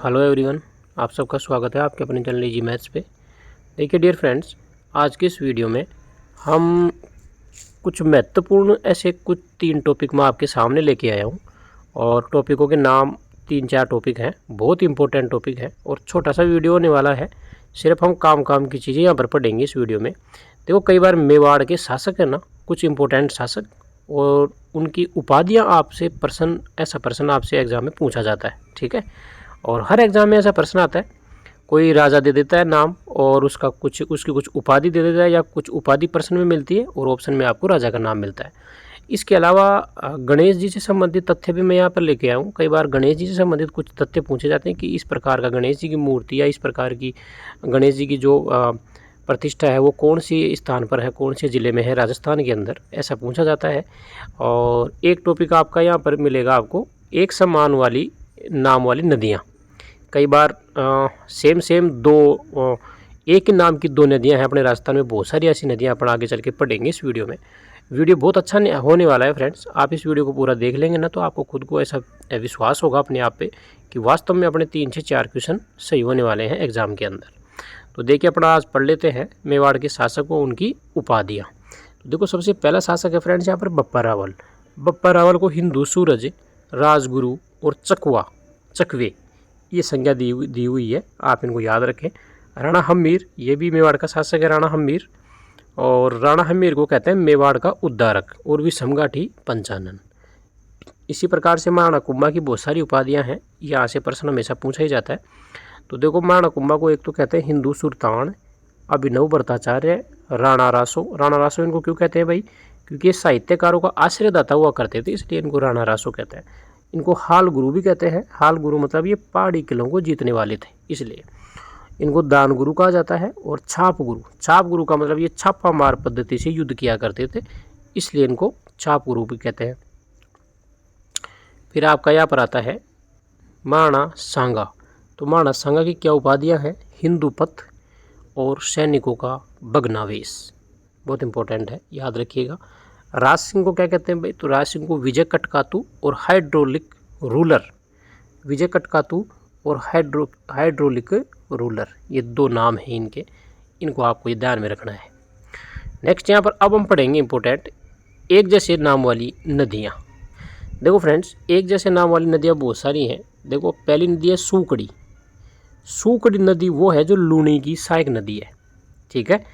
Hello everyone, आप सबका स्वागत है आपके अपने चैनल इजी मैथ्स पे। देखिए डियर फ्रेंड्स, आज के इस वीडियो में हम कुछ महत्वपूर्ण ऐसे कुछ 3 टॉपिक मैं आपके सामने लेके आया हूँ और टॉपिकों के नाम 3-4 टॉपिक हैं। बहुत इंपॉर्टेंट टॉपिक है और छोटा सा वीडियो होने वाला है। सिर्फ हम काम की चीज़ें यहाँ पर पढ़ेंगे इस वीडियो में। देखो, कई बार मेवाड़ के शासक है ना, कुछ इंपॉर्टेंट शासक और उनकी उपाधियाँ आपसे प्रश्न आपसे एग्जाम में पूछा जाता है। ठीक है, और हर एग्ज़ाम में ऐसा प्रश्न आता है, कोई राजा दे देता है नाम और उसकी कुछ उपाधि दे देता है या कुछ उपाधि प्रश्न में मिलती है और ऑप्शन में आपको राजा का नाम मिलता है। इसके अलावा गणेश जी से संबंधित तथ्य भी मैं यहाँ पर लेके आया हूँ। कई बार गणेश जी से संबंधित कुछ तथ्य पूछे जाते हैं कि इस प्रकार का गणेश जी की मूर्ति या इस प्रकार की गणेश जी की जो प्रतिष्ठा है वो कौन सी स्थान पर है, कौन से ज़िले में है राजस्थान के अंदर, ऐसा पूछा जाता है। और एक टॉपिक आपका यहाँ पर मिलेगा आपको, एक समान वाली नाम वाली नदियाँ। कई बार सेम दो एक ही नाम की 2 नदियां हैं अपने राजस्थान में। बहुत सारी ऐसी नदियां अपन आगे चल के पढ़ेंगे इस वीडियो में। वीडियो बहुत अच्छा होने वाला है फ्रेंड्स। आप इस वीडियो को पूरा देख लेंगे ना तो आपको खुद को ऐसा विश्वास होगा अपने आप पे कि वास्तव में अपने 3 से 4 क्वेश्चन सही होने वाले हैं एग्जाम के अंदर। तो देखिए, अपना आज पढ़ लेते हैं मेवाड़ के शासकों, उनकी उपाधियाँ। तो देखो, सबसे पहला शासक है फ्रेंड्स यहाँ पर बप्पा रावल। बप्पा रावल को हिंदू सूरज, राजगुरु और चकवे ये संज्ञा दी हुई है, आप इनको याद रखें। राणा हम्मीर, ये भी मेवाड़ का शासक है राणा हम्मीर, और राणा हम्मीर को कहते हैं मेवाड़ का उद्धारक और विषमगाठी पंचानन। इसी प्रकार से महाराणा कुंभा की बहुत सारी उपाधियां हैं, यहाँ से प्रश्न हमेशा पूछा ही जाता है। तो देखो, महाराणा कुंभा को एक तो कहते हैं हिंदू सुल्तान, अभिनव भट्टाचार्य, राणा रासो इनको क्यों कहते हैं भाई? क्योंकि ये साहित्यकारों का आश्रयदाता हुआ करते थे, इसलिए इनको राणा रासो कहते हैं। इनको हाल गुरु भी कहते हैं। हाल गुरु मतलब ये पहाड़ी किलों को जीतने वाले थे, इसलिए इनको दान गुरु कहा जाता है। और छाप गुरु का मतलब ये छापा मार पद्धति से युद्ध किया करते थे, इसलिए इनको छाप गुरु भी कहते हैं। फिर आपका यहाँ पर आता है महाराणा सांगा। तो महाराणा सांगा की क्या उपाधियाँ हैं? हिंदू पथ और सैनिकों का भग्नावेश, बहुत इंपॉर्टेंट है, याद रखिएगा। राज सिंह को क्या कहते हैं भाई? तो राज सिंह को विजय कटकातु और हाइड्रोलिक रूलर, विजय कटकातु और हाइड्रोलिक रूलर, ये 2 नाम हैं इनके, इनको आपको ये ध्यान में रखना है। नेक्स्ट यहाँ पर अब हम पढ़ेंगे इंपॉर्टेंट एक जैसे नाम वाली नदियाँ। देखो फ्रेंड्स, एक जैसे नाम वाली नदियाँ बहुत सारी हैं। देखो, पहली नदी है सूकड़ी नदी, वो है जो लूणी की सहायक नदी है। ठीक है,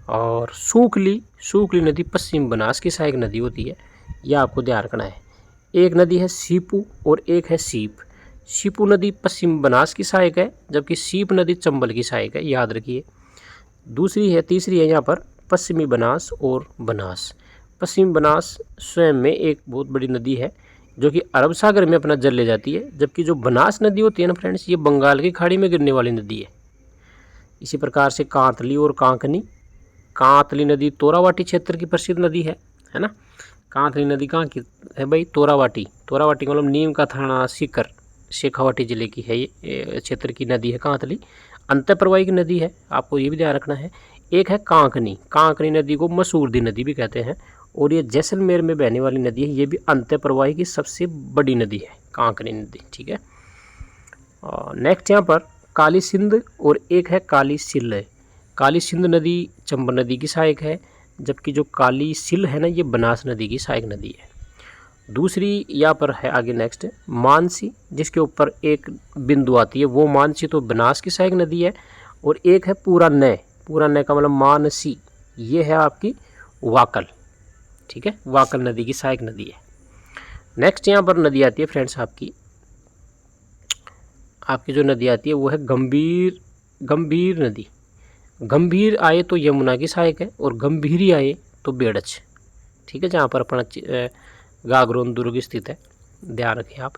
और सूखली नदी पश्चिम बनास की सहायक नदी होती है, यह आपको ध्यान रखना है। एक नदी है सीपू और एक है सीप। सीपू नदी पश्चिम बनास की सहायक है, जबकि सीप नदी चंबल की सहायक है, याद रखिए। तीसरी है यहाँ पर पश्चिमी बनास और बनास। पश्चिमी बनास स्वयं में एक बहुत बड़ी नदी है जो कि अरब सागर में अपना जल ले जाती है, जबकि जो बनास नदी होती है ना फ्रेंड्स, ये बंगाल की खाड़ी में गिरने वाली नदी है। इसी प्रकार से कांतली और कांकनी। कांतली नदी तोरावाटी क्षेत्र की प्रसिद्ध नदी है ना। कांतली नदी कहाँ की है भाई? तोरावाटी का मतलब नीम का थाना सीकर शेखावाटी जिले की है, ये क्षेत्र की नदी है कांतली। अंतःप्रवाही की नदी है, आपको ये भी ध्यान रखना है। एक है कांकनी नदी को मसूरदी नदी भी कहते हैं, और ये जैसलमेर में बहने वाली नदी है, ये भी अंतःप्रवाही की सबसे बड़ी नदी है कांकनी नदी। ठीक है, नेक्स्ट यहाँ पर काली सिंध और एक है काली सिल। काली सिंध नदी चंबल नदी की सहायक है, जबकि जो काली सिल है ना, ये बनास नदी की सहायक नदी है। दूसरी यहाँ पर है आगे नेक्स्ट मानसी, जिसके ऊपर एक बिंदु आती है, वो मानसी तो बनास की सहायक नदी है। और एक है पूरा नय का मतलब मानसी, ये है आपकी वाकल। ठीक है, वाकल नदी की सहायक नदी है। नेक्स्ट यहाँ पर नदी आती है फ्रेंड्स, आपकी जो नदी आती है वो है गंभीर नदी। गंभीर आए तो यमुना की सहायक है, और गंभीरी आए तो बेड़च। ठीक है, जहाँ पर अपना गागरोन दुर्ग स्थित है, ध्यान रखें आप।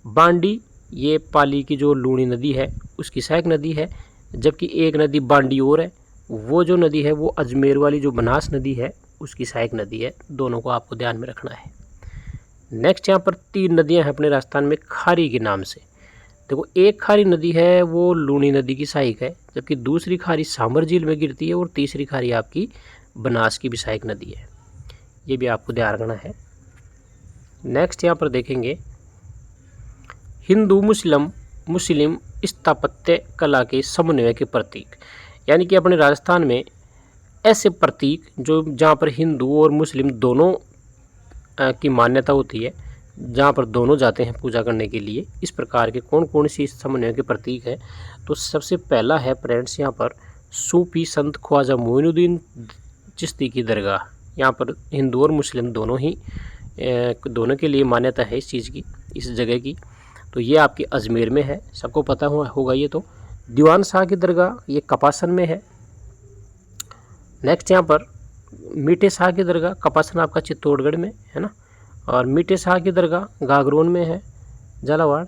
बांडी, ये पाली की जो लूणी नदी है उसकी सहायक नदी है, जबकि एक नदी बांडी और है, वो जो नदी है वो अजमेर वाली जो बनास नदी है उसकी सहायक नदी है। दोनों को आपको ध्यान में रखना है। नेक्स्ट यहाँ पर 3 नदियाँ हैं अपने राजस्थान में खारी के नाम से। देखो, एक खारी नदी है वो लूणी नदी की सहायक है, जबकि दूसरी खारी सांभर झील में गिरती है, और तीसरी खारी आपकी बनास की भी सहायक नदी है, ये भी आपको ध्यान रखना है। नेक्स्ट यहाँ पर देखेंगे हिंदू मुस्लिम मुस्लिम स्थापत्य कला के समन्वय के प्रतीक। यानी कि अपने राजस्थान में ऐसे प्रतीक जो जहाँ पर हिंदू और मुस्लिम दोनों की मान्यता होती है, जहाँ पर दोनों जाते हैं पूजा करने के लिए, इस प्रकार के कौन कौन सी समन्वय के प्रतीक है। तो सबसे पहला है फ्रेंड्स यहाँ पर सूफी संत ख्वाजा मोइनुद्दीन चिश्ती की दरगाह। यहाँ पर हिंदू और मुस्लिम दोनों के लिए मान्यता है इस चीज़ की, इस जगह की। तो ये आपकी अजमेर में है, सबको पता होगा ये। तो दीवान शाह की दरगाह ये कपासन में है। नेक्स्ट यहाँ पर मीठे शाह की दरगाह, कपासन आपका चित्तौड़गढ़ में है ना, और मीठे शाह की दरगाह गागरोन में है, झालावाड़।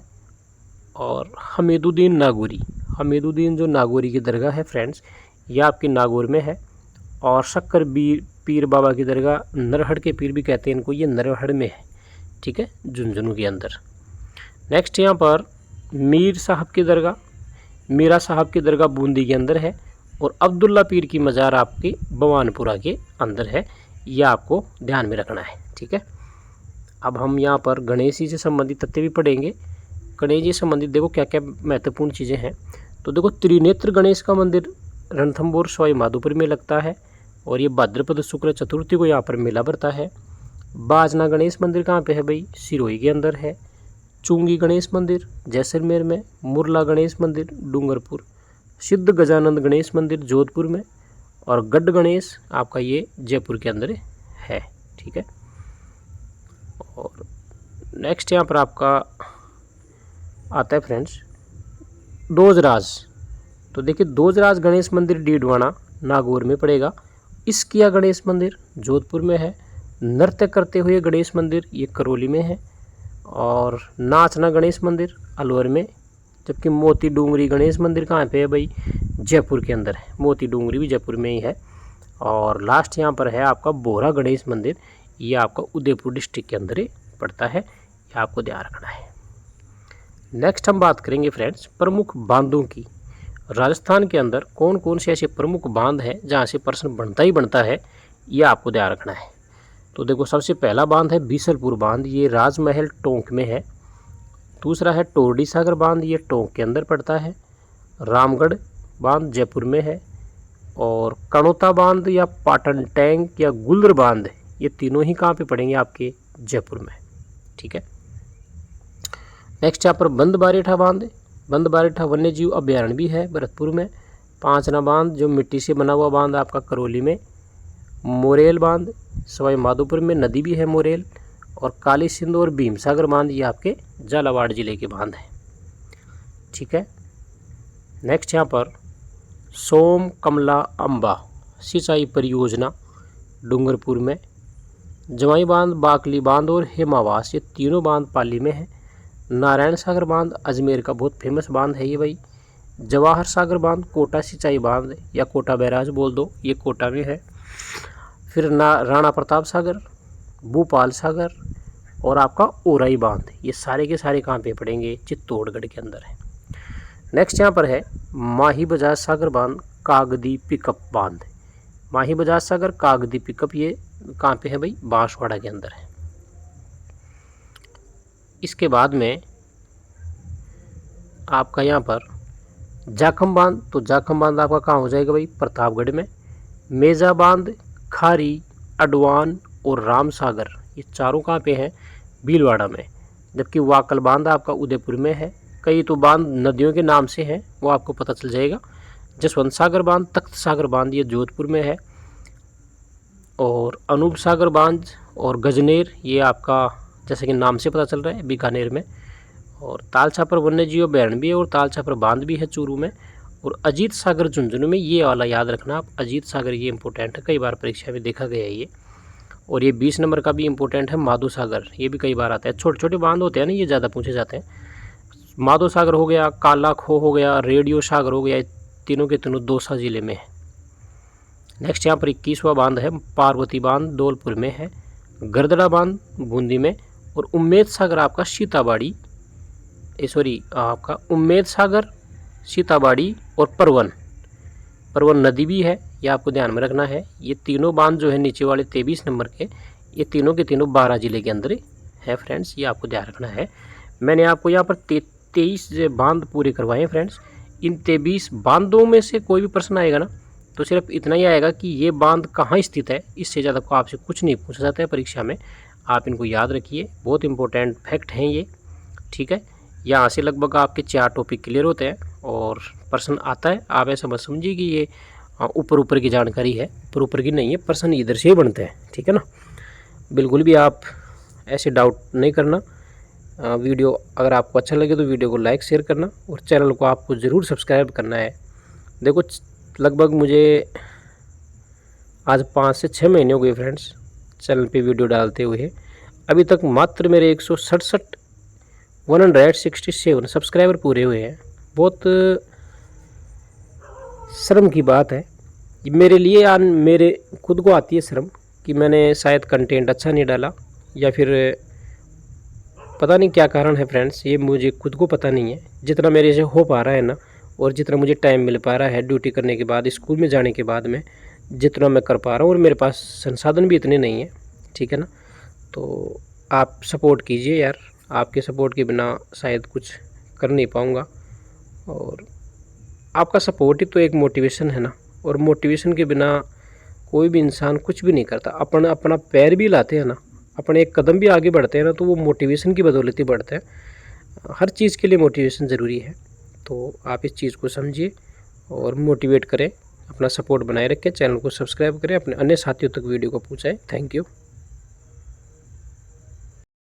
और हमीदुद्दीन नागौरी, हमीदुद्दीन जो नागौरी की दरगाह है फ्रेंड्स, ये आपकी नागौर में है। और शक्कर पीर बाबा की दरगाह, नरहड़ के पीर भी कहते हैं इनको, ये नरहड़ में है, ठीक है, झुंझुनू के अंदर। नेक्स्ट यहाँ पर मीर साहब की दरगाह, मीरा साहब की दरगाह बूंदी के अंदर है। और अब्दुल्ला पीर की मज़ार आपकी भवानपुरा के अंदर है, यह आपको ध्यान में रखना है, ठीक है। अब हम यहाँ पर गणेश जी से संबंधित तथ्य भी पढ़ेंगे। गणेश जी से संबंधित देखो क्या क्या महत्वपूर्ण चीज़ें हैं। तो देखो त्रिनेत्र गणेश का मंदिर रणथंभौर सवाई माधोपुर में लगता है, और ये भाद्रपद शुक्ल चतुर्थी को यहाँ पर मेला भरता है। बाजना गणेश मंदिर कहाँ पे है भाई, सिरोही के अंदर है। चुंगी गणेश मंदिर जैसलमेर में। मुरला गणेश मंदिर डूंगरपुर। सिद्ध गजानंद गणेश मंदिर जोधपुर में। और गढ़ गणेश आपका ये जयपुर के अंदर है, ठीक है। और नेक्स्ट यहाँ पर आपका आता है फ्रेंड्स दोजराज। तो देखिए दोजराज गणेश मंदिर डीडवाना नागौर में पड़ेगा। इसकिया गणेश मंदिर जोधपुर में है। नृत्य करते हुए गणेश मंदिर ये करौली में है। और नाचना गणेश मंदिर अलवर में। जबकि मोती डूंगरी गणेश मंदिर कहाँ पे है भाई, जयपुर के अंदर है। मोती डूंगरी भी जयपुर में ही है। और लास्ट यहाँ पर है आपका बोहरा गणेश मंदिर, ये आपका उदयपुर डिस्ट्रिक्ट के अंदर ही पड़ता है, ये आपको ध्यान रखना है। नेक्स्ट हम बात करेंगे फ्रेंड्स प्रमुख बांधों की। राजस्थान के अंदर कौन कौन से ऐसे प्रमुख बांध हैं जहाँ से प्रश्न बनता ही बनता है, ये आपको ध्यान रखना है। तो देखो सबसे पहला बांध है बीसलपुर बांध, ये राजमहल टोंक में है। दूसरा है टोरडी सागर बांध, ये टोंक के अंदर पड़ता है। रामगढ़ बांध जयपुर में है। और कणोता बांध या पाटन टैंक या गुलर बांध, ये तीनों ही कहाँ पे पड़ेंगे आपके जयपुर में, ठीक है। नेक्स्ट यहाँ पर बंद बारेठा बांध, बंद बारेठा वन्य जीव अभ्यारण्य भी है भरतपुर में। पांचना बांध जो मिट्टी से बना हुआ बांध आपका करौली में। मोरेल बांध सवाई माधोपुर में, नदी भी है मोरेल। और काली सिंधु और भीमसागर बांध ये आपके झालावाड़ जिले के बांध हैं, ठीक है। नेक्स्ट यहाँ पर सोम कमला अम्बा सिंचाई परियोजना डूंगरपुर में। जवाई बांध, बाकली बांध और हेमावास ये तीनों बांध पाली में है। नारायण सागर बांध अजमेर का बहुत फेमस बांध है ये भाई। जवाहर सागर बांध कोटा सिंचाई बांध या कोटा बैराज बोल दो, ये कोटा में है। फिर राणा प्रताप सागर, भूपाल सागर और आपका ओराई बांध, ये सारे के सारे कहाँ पे पड़ेंगे, चित्तौड़गढ़ के अंदर है। नेक्स्ट यहाँ पर है माही बजाज सागर बांध कागदी पिकअप बांध। माही बजाज सागर कागदी पिकअप ये कहाँ पे है भाई, बांसवाड़ा के अंदर है। इसके बाद में आपका यहाँ पर जाखम बांध, तो जाखम बांध आपका कहाँ हो जाएगा भाई, प्रतापगढ़ में। मेजा बांध, खारी, अडवान और राम सागर ये चारों कहाँ पे हैं, भीलवाड़ा में। जबकि वाकल बांध आपका उदयपुर में है। कई तो बांध नदियों के नाम से हैं, वो आपको पता चल जाएगा। जसवंत सागर बांध, तख्त सागर बांध ये जोधपुर में है। और अनूप सागर बांध और गजनेर ये आपका जैसे कि नाम से पता चल रहा है बीकानेर में। और तालछापर वन्य जीव अभ्यारण्य भी है और तालछापर बांध भी है चूरू में। और अजीत सागर झुंझुनू में, ये वाला याद रखना आप, अजीत सागर ये इंपॉर्टेंट है, कई बार परीक्षा में देखा गया है ये। और ये 20 नंबर का भी इंपॉर्टेंट है माधो सागर, ये भी कई बार आता है। छोटे छोटे बांध होते हैं ना, ये ज़्यादा पूछे जाते हैं। माधो सागर हो गया, काला खो हो गया, रेडियो सागर हो गया, तीनों के तीनों दौसा जिले में है। नेक्स्ट यहाँ पर 21वां बांध है पार्वती बांध, धौलपुर में है। गर्दड़ा बांध बूंदी में। और उम्मेद सागर आपका सीताबाड़ी, आपका उम्मेद सागर, सीताबाड़ी और परवन नदी भी है, ये आपको ध्यान में रखना है। ये तीनों बांध जो है नीचे वाले 23 नंबर के, ये तीनों के तीनों 12 जिले के अंदर है फ्रेंड्स, ये आपको ध्यान रखना है। मैंने आपको यहाँ पर 23 बांध पूरे करवाए हैं फ्रेंड्स। इन 23 बांधों में से कोई भी प्रश्न आएगा ना तो सिर्फ इतना ही आएगा कि ये बांध कहाँ स्थित है, इससे ज़्यादा को आपसे कुछ नहीं पूछा जाता है परीक्षा में। आप इनको याद रखिए, बहुत इंपॉर्टेंट फैक्ट हैं ये, ठीक है। यहाँ से लगभग आपके 4 टॉपिक क्लियर होते हैं और प्रश्न आता है। आप ऐसा मत समझिए कि ये ऊपर ऊपर की जानकारी है, ऊपर ऊपर की नहीं है, प्रश्न इधर से ही बनते हैं, ठीक है ना। बिल्कुल भी आप ऐसे डाउट नहीं करना। वीडियो अगर आपको अच्छा लगे तो वीडियो को लाइक शेयर करना और चैनल को आपको ज़रूर सब्सक्राइब करना है। देखो लगभग मुझे आज 5 से 6 महीने हो गए फ्रेंड्स चैनल पे वीडियो डालते हुए। अभी तक मात्र मेरे 167 सब्सक्राइबर पूरे हुए हैं। बहुत शर्म की बात है मेरे लिए, मेरे खुद को आती है शर्म कि मैंने शायद कंटेंट अच्छा नहीं डाला, या फिर पता नहीं क्या कारण है फ्रेंड्स, ये मुझे खुद को पता नहीं है। जितना मेरे से हो पा रहा है ना, और जितना मुझे टाइम मिल पा रहा है ड्यूटी करने के बाद, स्कूल में जाने के बाद में जितना मैं कर पा रहा हूँ, और मेरे पास संसाधन भी इतने नहीं है, ठीक है ना। तो आप सपोर्ट कीजिए यार, आपके सपोर्ट के बिना शायद कुछ कर नहीं पाऊँगा। और आपका सपोर्ट ही तो एक मोटिवेशन है ना, और मोटिवेशन के बिना कोई भी इंसान कुछ भी नहीं करता। अपना पैर भी लाते हैं ना, अपने एक कदम भी आगे बढ़ते हैं ना, तो वो मोटिवेशन की बदौलत ही बढ़ते हैं। हर चीज़ के लिए मोटिवेशन ज़रूरी है। तो आप इस चीज़ को समझिए और मोटिवेट करें, अपना सपोर्ट बनाए रखें, चैनल को सब्सक्राइब करें, अपने अन्य साथियों तक वीडियो को पहुँचाएं। Thank you.